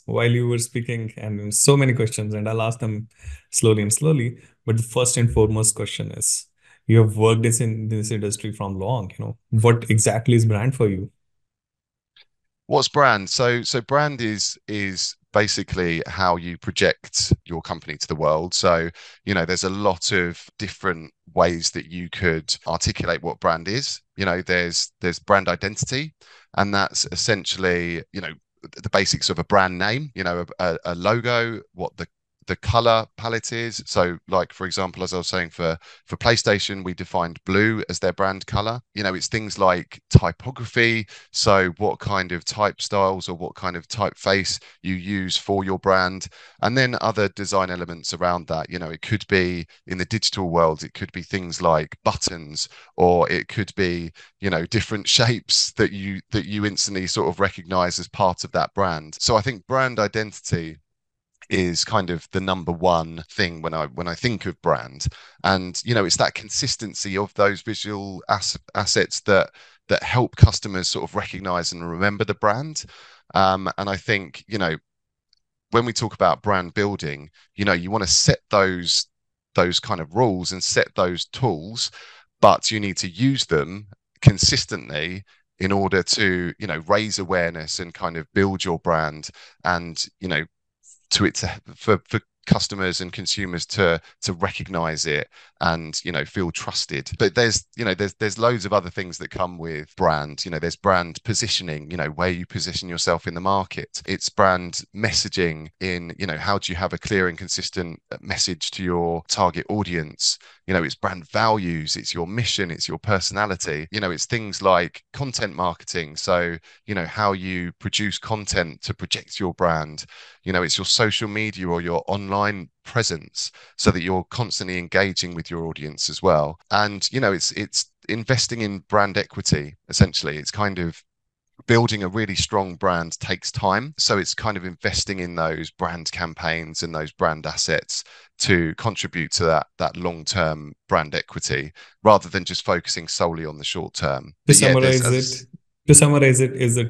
while you were speaking, and so many questions, and I'll ask them slowly and slowly. But the first and foremost question is, you have worked in this industry from long, what exactly is brand for you? What's brand? So brand is basically how you project your company to the world. So, there's a lot of different ways that you could articulate what brand is. There's brand identity, and that's essentially, the basics of a brand name, a logo, what the color palette is. So, like, for example, as I was saying, for PlayStation, we defined blue as their brand color. It's things like typography, so what kind of type styles or what kind of typeface you use for your brand, and then other design elements around that. It could be in the digital world, it could be things like buttons, or it could be, different shapes that you instantly sort of recognize as part of that brand. So I think brand identity is kind of the number one thing when I think of brand. And it's that consistency of those visual assets that help customers sort of recognize and remember the brand. And I think, when we talk about brand building, you want to set those kind of rules and set those tools, but you need to use them consistently in order to, raise awareness and kind of build your brand, and for customers and consumers to recognize it and feel trusted. But there's loads of other things that come with brand. There's brand positioning, where you position yourself in the market. It's brand messaging in, how do you have a clear and consistent message to your target audience. It's brand values, it's your mission, it's your personality. It's things like content marketing, so how you produce content to project your brand. It's your social media or your online presence, so that you're constantly engaging with your audience as well. And it's investing in brand equity. Essentially, it's kind of building a really strong brand takes time, so it's kind of investing in those brand campaigns and those brand assets to contribute to that long-term brand equity, rather than just focusing solely on the short term. To But yeah, there's summarize as it, to summarize it, is it